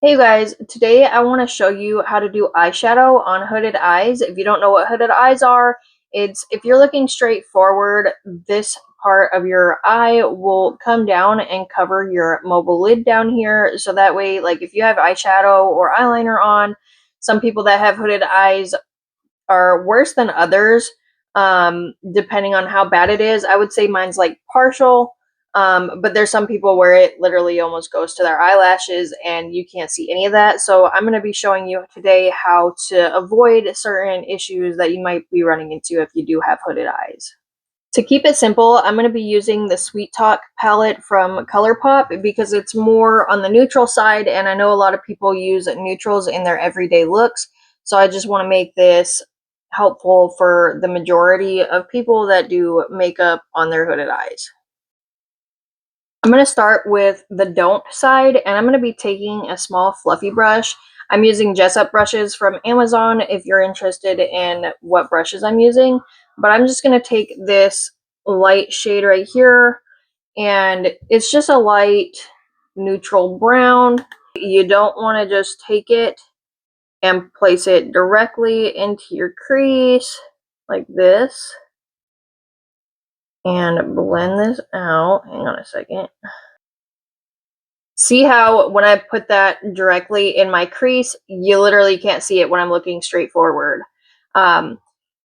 Hey guys, today I want to show you how to do eyeshadow on hooded eyes. If you don't know what hooded eyes are, it's if you're looking straight forward, this part of your eye will come down and cover your mobile lid down here. So that way, like if you have eyeshadow or eyeliner on, some people that have hooded eyes are worse than others, depending on how bad it is. I would say mine's like partial, but there's some people where it literally almost goes to their eyelashes and you can't see any of that. So I'm going to be showing you today how to avoid certain issues that you might be running into if you do have hooded eyes. To keep it simple, I'm going to be using the Sweet Talk palette from ColourPop because it's more on the neutral side, and I know a lot of people use neutrals in their everyday looks, so I just want to make this helpful for the majority of people that do makeup on their hooded eyes. I'm going to start with the don't side, and I'm going to be taking a small fluffy brush. I'm using Jessup brushes from Amazon if you're interested in what brushes I'm using. But I'm just going to take this light shade right here, and it's just a light neutral brown. You don't want to just take it and place it directly into your crease like this and blend this out. Hang on a second. See how when I put that directly in my crease, you literally can't see it when I'm looking straight forward.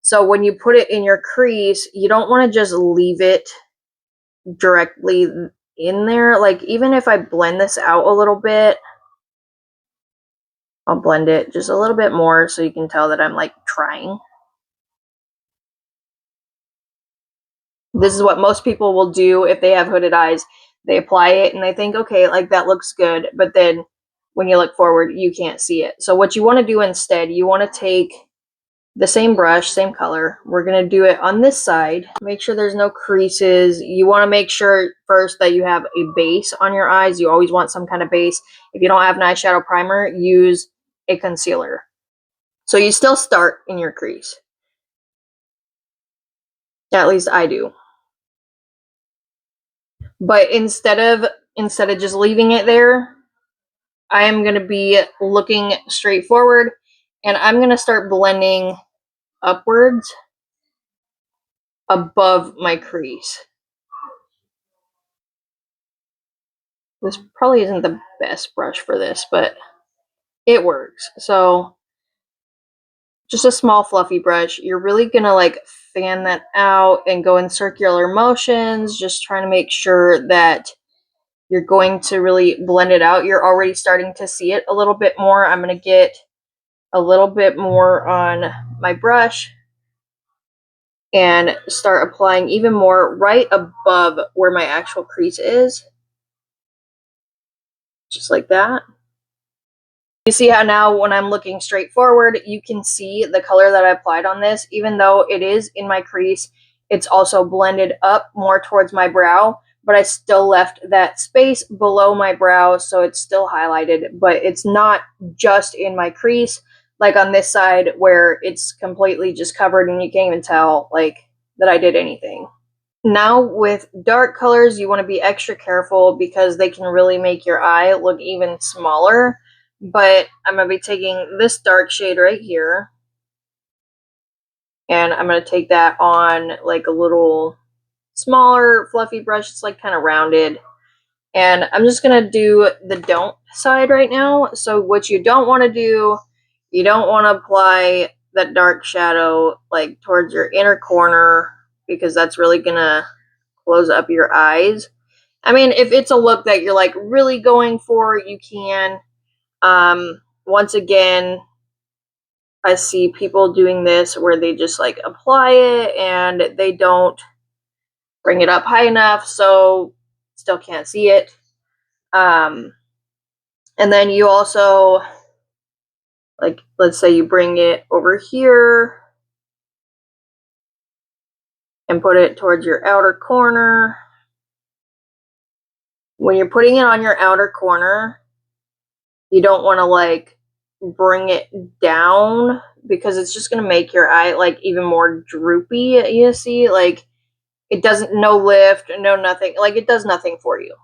So when you put it in your crease, you don't want to just leave it directly in there. Like even if I blend this out a little bit, I'll blend it just a little bit more so you can tell that I'm like trying. This is what most people will do if they have hooded eyes. They apply it and they think, okay, like that looks good, but then when you look forward, you can't see it. So what you want to do instead, you want to take the same brush, same color. We're going to do it on this side. Make sure there's no creases. You want to make sure first that you have a base on your eyes. You always want some kind of base. If you don't have an eyeshadow primer, use a concealer. So you still start in your crease. At least I do. But instead of just leaving it there, I am going to be looking straight forward, and I'm going to start blending upwards above my crease. This probably isn't the best brush for this, but it works. So just a small fluffy brush. You're really going to like fan that out and go in circular motions, just trying to make sure that you're going to really blend it out. You're already starting to see it a little bit more. I'm going to get a little bit more on my brush and start applying even more right above where my actual crease is. Just like that. You see how now when I'm looking straight forward, you can see the color that I applied on this. Even though it is in my crease, it's also blended up more towards my brow, but I still left that space below my brow, so it's still highlighted, but it's not just in my crease, like on this side where it's completely just covered and you can't even tell like that I did anything. Now with dark colors, you want to be extra careful because they can really make your eye look even smaller. But I'm going to be taking this dark shade right here, and I'm going to take that on like a little smaller fluffy brush. It's like kind of rounded, and I'm just going to do the don't side right now. So what you don't want to do, you don't want to apply that dark shadow like towards your inner corner because that's really going to close up your eyes. I mean, if it's a look that you're like really going for, you can. Once again, I see people doing this where they just like apply it and they don't bring it up high enough, so still can't see it. And then you also, like, let's say you bring it over here and put it towards your outer corner. When you're putting it on your outer corner, you don't want to like bring it down because it's just going to make your eye like even more droopy. You see, like it doesn't, no lift, no nothing, like it does nothing for you.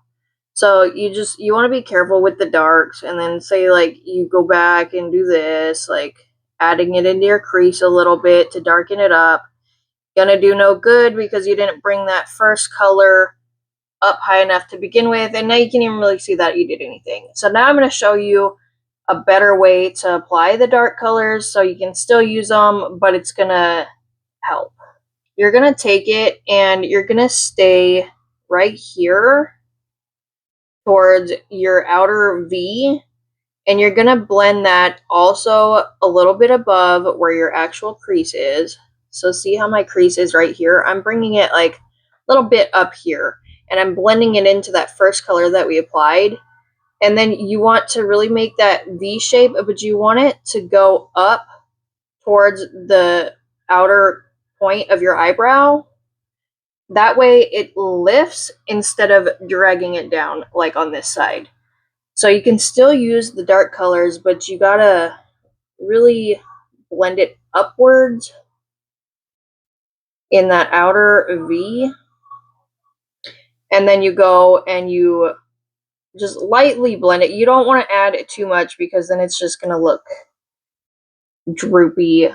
So you want to be careful with the darks, and then say like you go back and do this, like adding it into your crease a little bit to darken it up. Gonna do no good because you didn't bring that first color up high enough to begin with, and now you can't even really see that you did anything. So now I'm going to show you a better way to apply the dark colors so you can still use them, but it's going to help. You're going to take it and you're going to stay right here towards your outer V, and you're going to blend that also a little bit above where your actual crease is. So see how my crease is right here? I'm bringing it like a little bit up here, and I'm blending it into that first color that we applied. And then you want to really make that V shape, but you want it to go up towards the outer point of your eyebrow. That way it lifts instead of dragging it down like on this side. So you can still use the dark colors, but you gotta really blend it upwards in that outer V. And then you go and you just lightly blend it. You don't want to add it too much because then it's just gonna look droopy.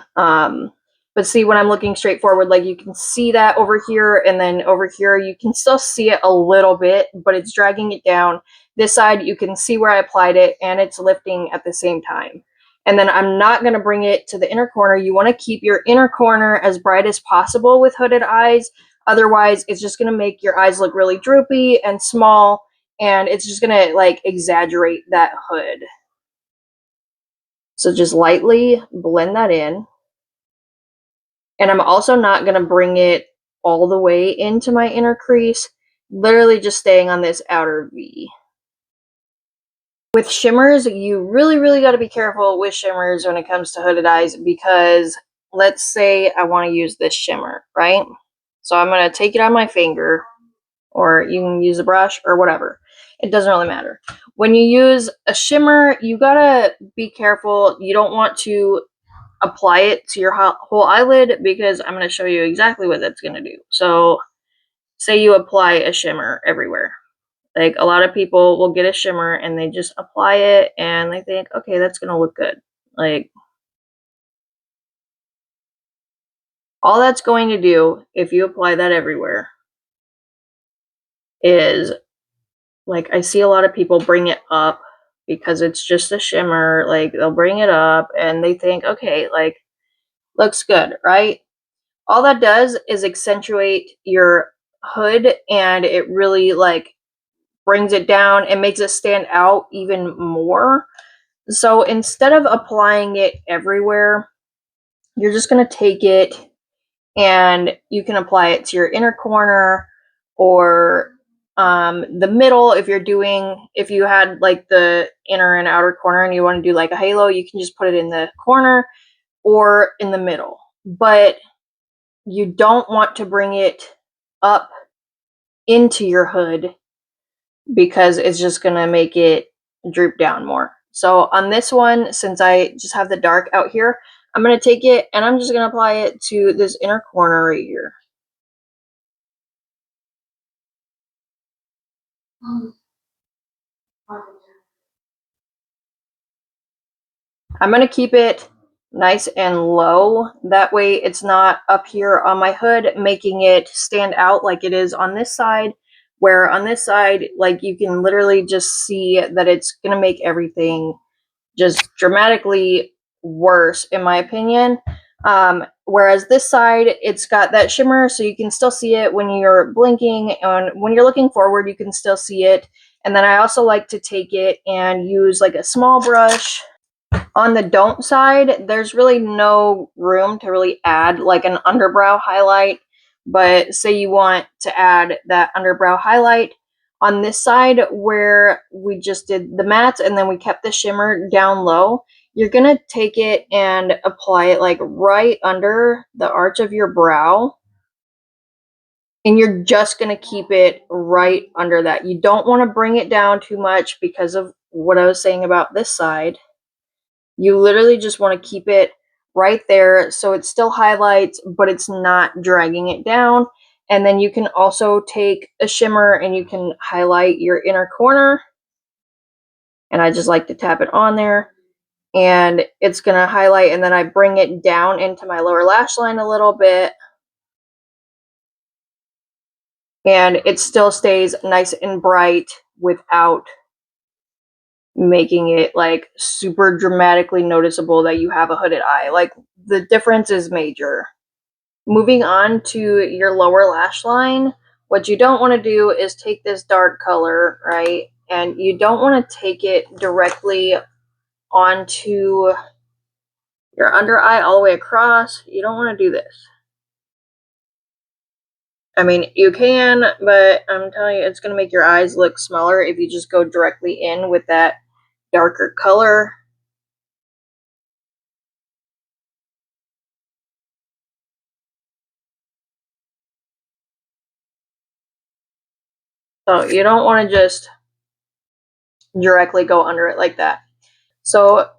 But see, when I'm looking straight forward, like you can see that over here, and then over here you can still see it a little bit, but it's dragging it down. This side you can see where I applied it, and it's lifting at the same time. And then I'm not going to bring it to the inner corner. You want to keep your inner corner as bright as possible with hooded eyes. Otherwise, it's just going to make your eyes look really droopy and small, and it's just going to like exaggerate that hood. So just lightly blend that in. And I'm also not going to bring it all the way into my inner crease, literally just staying on this outer V. With shimmers, you really got to be careful with shimmers when it comes to hooded eyes, because let's say I want to use this shimmer, right? So I'm going to take it on my finger, or you can use a brush or whatever. It doesn't really matter. When you use a shimmer, you got to be careful. You don't want to apply it to your whole eyelid, because I'm going to show you exactly what that's going to do. So say you apply a shimmer everywhere. Like a lot of people will get a shimmer and they just apply it and they think, okay, that's going to look good. Like all that's going to do if you apply that everywhere is, like, I see a lot of people bring it up because it's just a shimmer. Like they'll bring it up and they think, okay, like looks good, right? All that does is accentuate your hood, and it really like brings it down and makes it stand out even more. So instead of applying it everywhere, you're just going to take it and you can apply it to your inner corner or the middle. If you had like the inner and outer corner and you want to do like a halo, you can just put it in the corner or in the middle. But you don't want to bring it up into your hood because it's just going to make it droop down more. So on this one, since I just have the dark out here, I'm going to take it and I'm just going to apply it to this inner corner right here. I'm going to keep it nice and low. That way it's not up here on my hood, making it stand out like it is on this side, where on this side, like you can literally just see that it's going to make everything just dramatically worse, in my opinion. Whereas this side, it's got that shimmer, so you can still see it when you're blinking, and when you're looking forward, you can still see it. And then I also like to take it and use like a small brush. On the don't side, there's really no room to really add like an underbrow highlight, but say you want to add that underbrow highlight on this side where we just did the matte and then we kept the shimmer down low, you're going to take it and apply it like right under the arch of your brow. And you're just going to keep it right under that. You don't want to bring it down too much because of what I was saying about this side. You literally just want to keep it right there so it still highlights, but it's not dragging it down. And then you can also take a shimmer and you can highlight your inner corner. And I just like to tap it on there. And it's going to highlight, and then I bring it down into my lower lash line a little bit. And it still stays nice and bright without making it like super dramatically noticeable that you have a hooded eye. Like, the difference is major. Moving on to your lower lash line, what you don't want to do is take this dark color, right? And you don't want to take it directly onto your under eye all the way across. You don't want to do this. I mean, you can, but I'm telling you, it's going to make your eyes look smaller if you just go directly in with that darker color. So you don't want to just directly go under it like that. So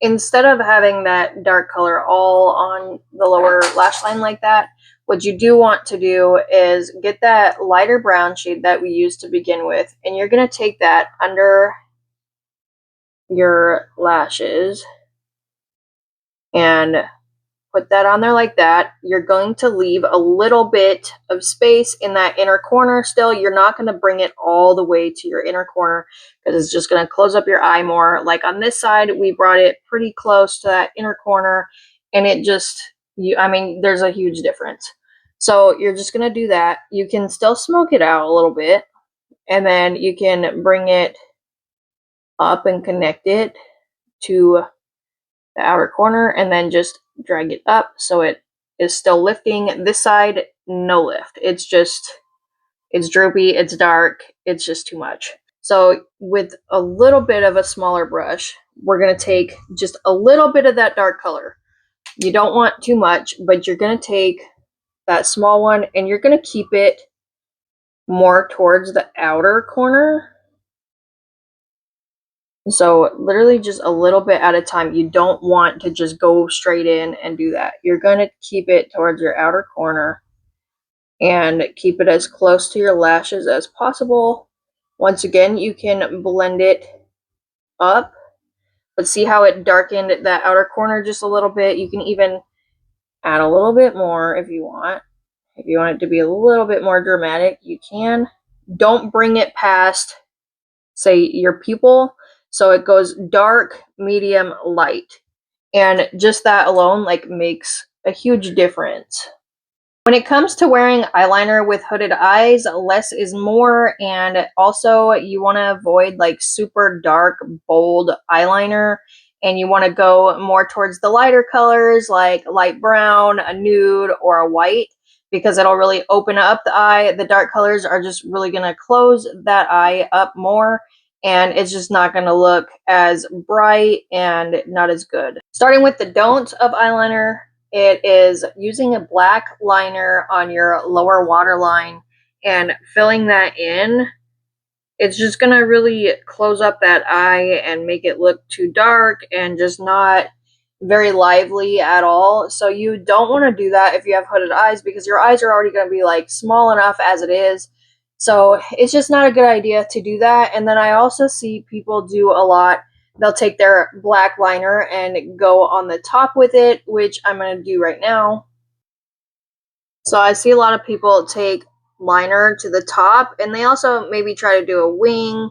instead of having that dark color all on the lower lash line like that, what you do want to do is get that lighter brown shade that we used to begin with, and you're going to take that under your lashes and put that on there like that. You're going to leave a little bit of space in that inner corner still. You're not going to bring it all the way to your inner corner because it's just going to close up your eye more. Like on this side, we brought it pretty close to that inner corner, and it just, I mean, there's a huge difference. So you're just going to do that. You can still smoke it out a little bit, and then you can bring it up and connect it to the outer corner, and then just drag it up so it is still lifting. This side, no lift. It's droopy, it's dark, it's just too much. So with a little bit of a smaller brush, we're going to take just a little bit of that dark color. You don't want too much, but you're going to take that small one and you're going to keep it more towards the outer corner. So literally just a little bit at a time. You don't want to just go straight in and do that. You're going to keep it towards your outer corner and keep it as close to your lashes as possible. Once again, you can blend it up, but see how it darkened that outer corner just a little bit? You can even add a little bit more if you want. If you want it to be a little bit more dramatic, you can. Don't bring it past, say, your pupil. So it goes dark, medium, light. And just that alone like makes a huge difference. When it comes to wearing eyeliner with hooded eyes, less is more, and also you want to avoid like super dark, bold eyeliner, and you want to go more towards the lighter colors like light brown, a nude, or a white, because it'll really open up the eye. The dark colors are just really going to close that eye up more, and it's just not going to look as bright and not as good. Starting with the don'ts of eyeliner, it is using a black liner on your lower waterline and filling that in. It's just going to really close up that eye and make it look too dark and just not very lively at all. So you don't want to do that if you have hooded eyes, because your eyes are already going to be like small enough as it is. So it's just not a good idea to do that. And then I also see people do a lot. They'll take their black liner and go on the top with it, which I'm going to do right now. So I see a lot of people take liner to the top, and they also maybe try to do a wing.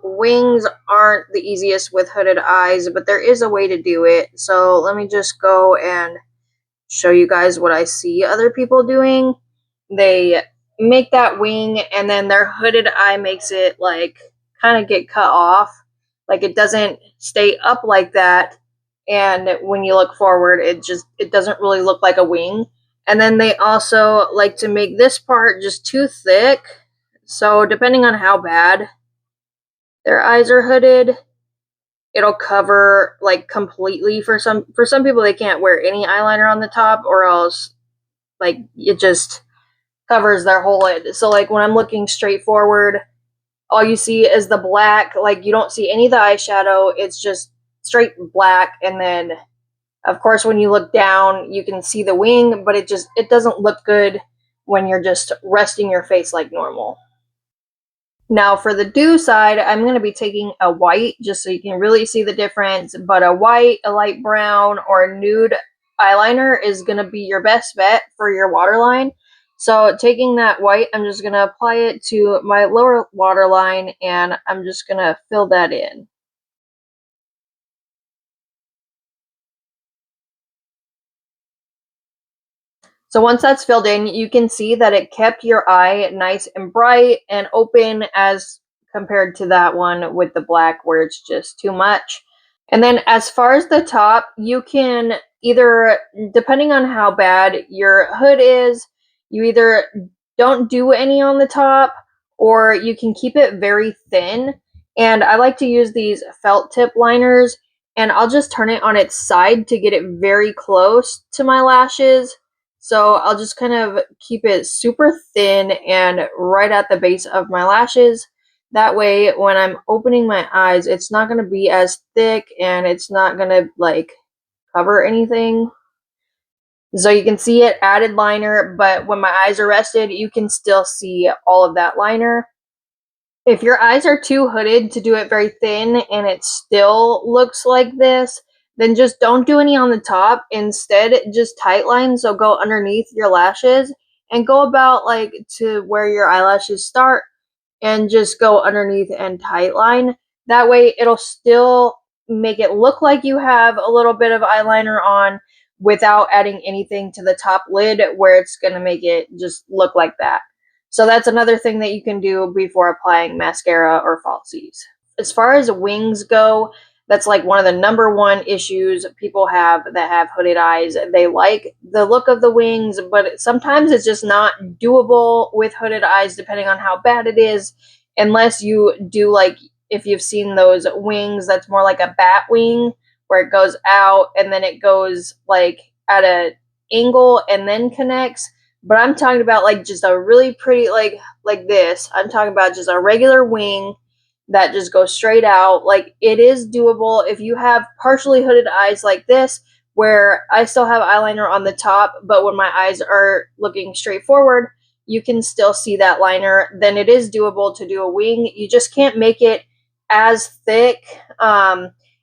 Wings aren't the easiest with hooded eyes, but there is a way to do it. So let me just go and show you guys what I see other people doing. They make that wing, and then their hooded eye makes it like kind of get cut off. Like it doesn't stay up like that, and when you look forward, it doesn't really look like a wing. And then they also like to make this part just too thick. So depending on how bad their eyes are hooded, it'll cover like completely. For some people, they can't wear any eyeliner on the top, or else like it just covers their whole lid. So like when I'm looking straight forward, all you see is the black. Like you don't see any of the eyeshadow. It's just straight black. And then of course when you look down, you can see the wing, but it doesn't look good when you're just resting your face like normal. Now for the do side, I'm going to be taking a white just so you can really see the difference, but a white, a light brown, or a nude eyeliner is going to be your best bet for your waterline. So taking that white, I'm just going to apply it to my lower waterline, and I'm just going to fill that in. So once that's filled in, you can see that it kept your eye nice and bright and open as compared to that one with the black where it's just too much. And then as far as the top, you can either, depending on how bad your hood is, you either don't do any on the top or you can keep it very thin. And I like to use these felt tip liners, and I'll just turn it on its side to get it very close to my lashes. So I'll just kind of keep it super thin and right at the base of my lashes. That way, when I'm opening my eyes, it's not going to be as thick and it's not going to like cover anything. So you can see it added liner, but when my eyes are rested, you can still see all of that liner. If your eyes are too hooded to do it very thin and it still looks like this, then just don't do any on the top. Instead, just tight line, so go underneath your lashes and go about like to where your eyelashes start and just go underneath and tight line. That way it'll still make it look like you have a little bit of eyeliner on without adding anything to the top lid where it's going to make it just look like that. So that's another thing that you can do before applying mascara or falsies. As far as wings go, that's like one of the number one issues people have that have hooded eyes. They like the look of the wings, but sometimes it's just not doable with hooded eyes depending on how bad it is, unless you do like, if you've seen those wings that's more like a bat wing where it goes out and then it goes like at an angle and then connects. But I'm talking about like just a really pretty like this. I'm talking about just a regular wing that just goes straight out. Like, it is doable if you have partially hooded eyes like this, where I still have eyeliner on the top, but when my eyes are looking straight forward, you can still see that liner. Then it is doable to do a wing. You just can't make it as thick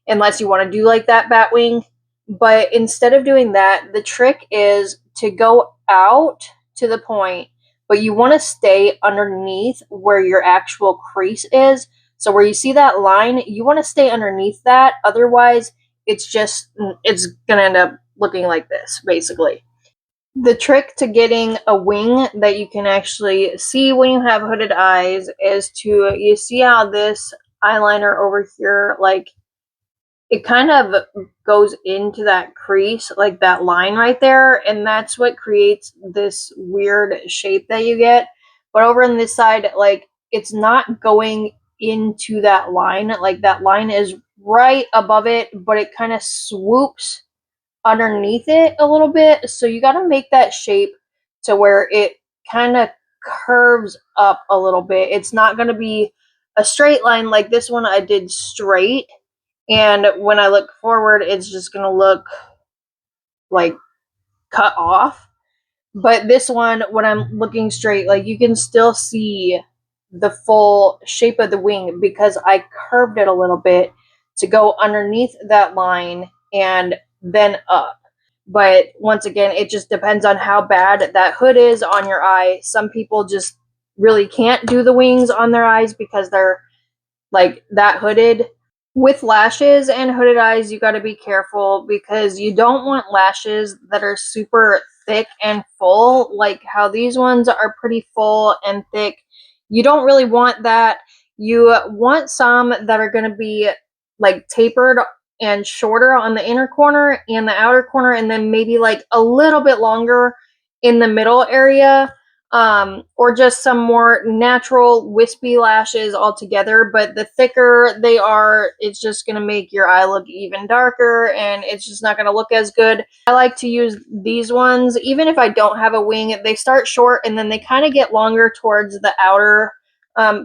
unless you want to do like that bat wing. But instead of doing that, the trick is to go out to the point, but you want to stay underneath where your actual crease is. So where you see that line, you want to stay underneath that. Otherwise, it's going to end up looking like this, basically. The trick to getting a wing that you can actually see when you have hooded eyes is you see how this eyeliner over here, like, it kind of goes into that crease, like that line right there, and that's what creates this weird shape that you get. But over on this side, like, it's not going into that line. Like, that line is right above it, but it kind of swoops underneath it a little bit. So you got to make that shape to where it kind of curves up a little bit. It's not going to be a straight line like this one I did straight. And when I look forward, it's just going to look like cut off. But this one, when I'm looking straight, like, you can still see the full shape of the wing because I curved it a little bit to go underneath that line and then up. But once again, it just depends on how bad that hood is on your eye. Some people just really can't do the wings on their eyes because they're like that hooded. With lashes and hooded eyes, you got to be careful because you don't want lashes that are super thick and full, like how these ones are pretty full and thick. You don't really want that. You want some that are going to be like tapered and shorter on the inner corner and the outer corner, and then maybe like a little bit longer in the middle area. Or just some more natural wispy lashes altogether. But the thicker they are, it's just going to make your eye look even darker and it's just not going to look as good. I like to use these ones, even if I don't have a wing. They start short and then they kind of get longer towards the outer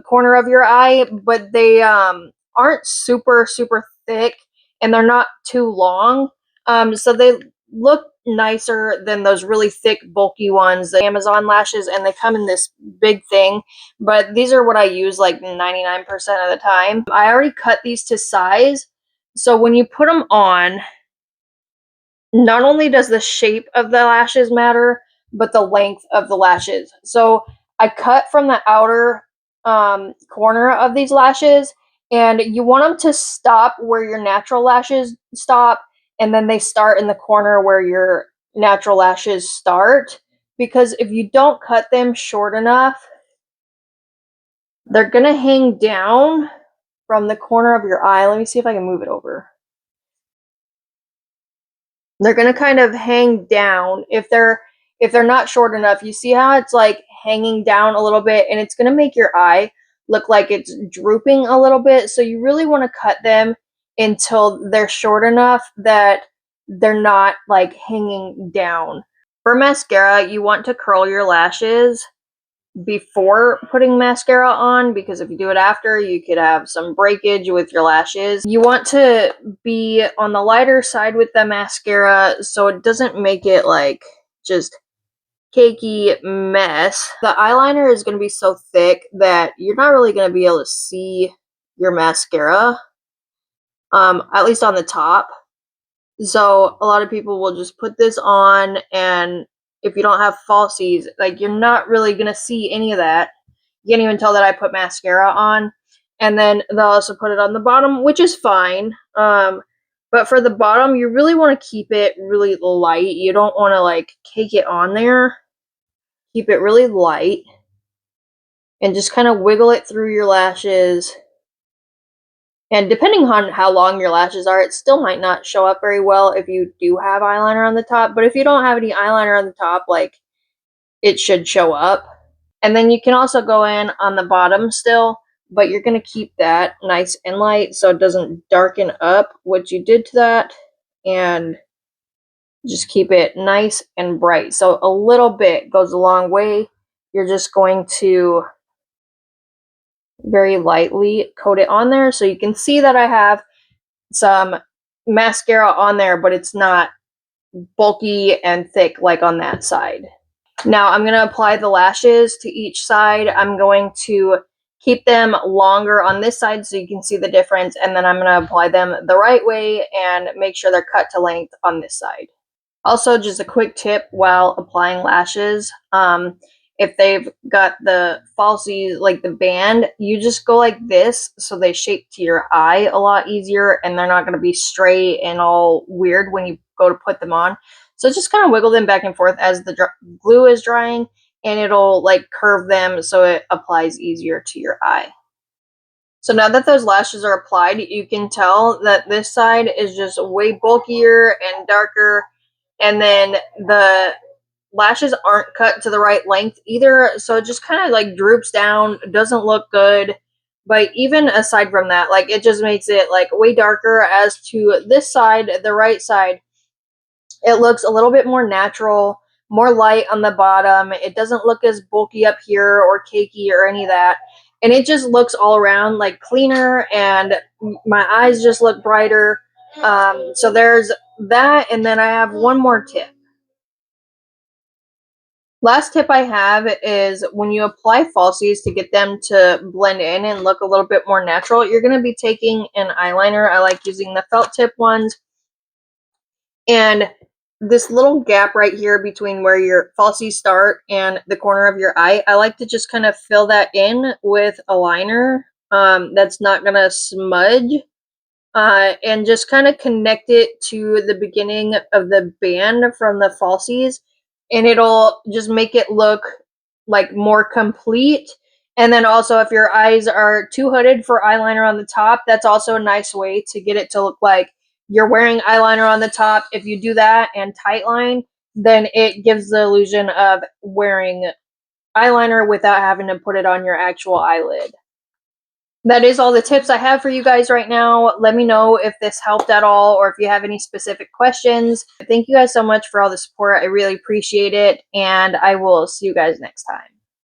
corner of your eye, but they aren't super, super thick and they're not too long. So they look nicer than those really thick, bulky ones, the Amazon lashes, and they come in this big thing. But these are what I use like 99% of the time. I already cut these to size, so when you put them on, not only does the shape of the lashes matter, but the length of the lashes. So I cut from the outer corner of these lashes, and you want them to stop where your natural lashes stop, and then they start in the corner where your natural lashes start. Because if you don't cut them short enough, they're gonna hang down from the corner of your eye. Let me see if I can move it over. They're gonna kind of hang down if they're not short enough. You see how it's like hanging down a little bit, and it's gonna make your eye look like it's drooping a little bit. So you really want to cut them until they're short enough that they're not like hanging down. For mascara, you want to curl your lashes before putting mascara on, because if you do it after, you could have some breakage with your lashes. You want to be on the lighter side with the mascara so it doesn't make it like just cakey mess. The eyeliner is going to be so thick that you're not really going to be able to see your mascara, at least on the top. So a lot of people will just put this on, and if you don't have falsies, like, you're not really gonna see any of that. You can't even tell that I put mascara on. And then they'll also put it on the bottom, which is fine. But for the bottom, you really want to keep it really light. You don't want to like cake it on there. Keep it really light and just kind of wiggle it through your lashes. And depending on how long your lashes are, it still might not show up very well if you do have eyeliner on the top. But if you don't have any eyeliner on the top, like, it should show up. And then you can also go in on the bottom still, but you're going to keep that nice and light so it doesn't darken up what you did to that. And just keep it nice and bright. So a little bit goes a long way. You're just going to very lightly coat it on there so you can see that I have some mascara on there, but it's not bulky and thick like on that side. Now I'm going to apply the lashes to each side. I'm going to keep them longer on this side so you can see the difference, and then I'm going to apply them the right way and make sure they're cut to length on this side. Also, just a quick tip while applying lashes, if they've got the falsies, like the band, you just go like this so they shape to your eye a lot easier, and they're not going to be straight and all weird when you go to put them on. So just kind of wiggle them back and forth as the glue is drying, and it'll like curve them so it applies easier to your eye. So now that those lashes are applied, you can tell that this side is just way bulkier and darker, and then the lashes aren't cut to the right length either, so it just kind of like droops down, doesn't look good. But even aside from that, like, it just makes it like way darker. As to this side, the right side, it looks a little bit more natural, more light on the bottom. It doesn't look as bulky up here or cakey or any of that. And it just looks all around like cleaner, and my eyes just look brighter. So there's that. And then I have one more tip. Last tip I have is when you apply falsies to get them to blend in and look a little bit more natural, you're going to be taking an eyeliner. I like using the felt tip ones. And this little gap right here between where your falsies start and the corner of your eye, I like to just kind of fill that in with a liner that's not going to smudge. And just kind of connect it to the beginning of the band from the falsies, and it'll just make it look like more complete. And then also, if your eyes are too hooded for eyeliner on the top, that's also a nice way to get it to look like you're wearing eyeliner on the top. If you do that and tightline, then it gives the illusion of wearing eyeliner without having to put it on your actual eyelid. That is all the tips I have for you guys right now. Let me know if this helped at all, or if you have any specific questions. Thank you guys so much for all the support. I really appreciate it, and I will see you guys next time.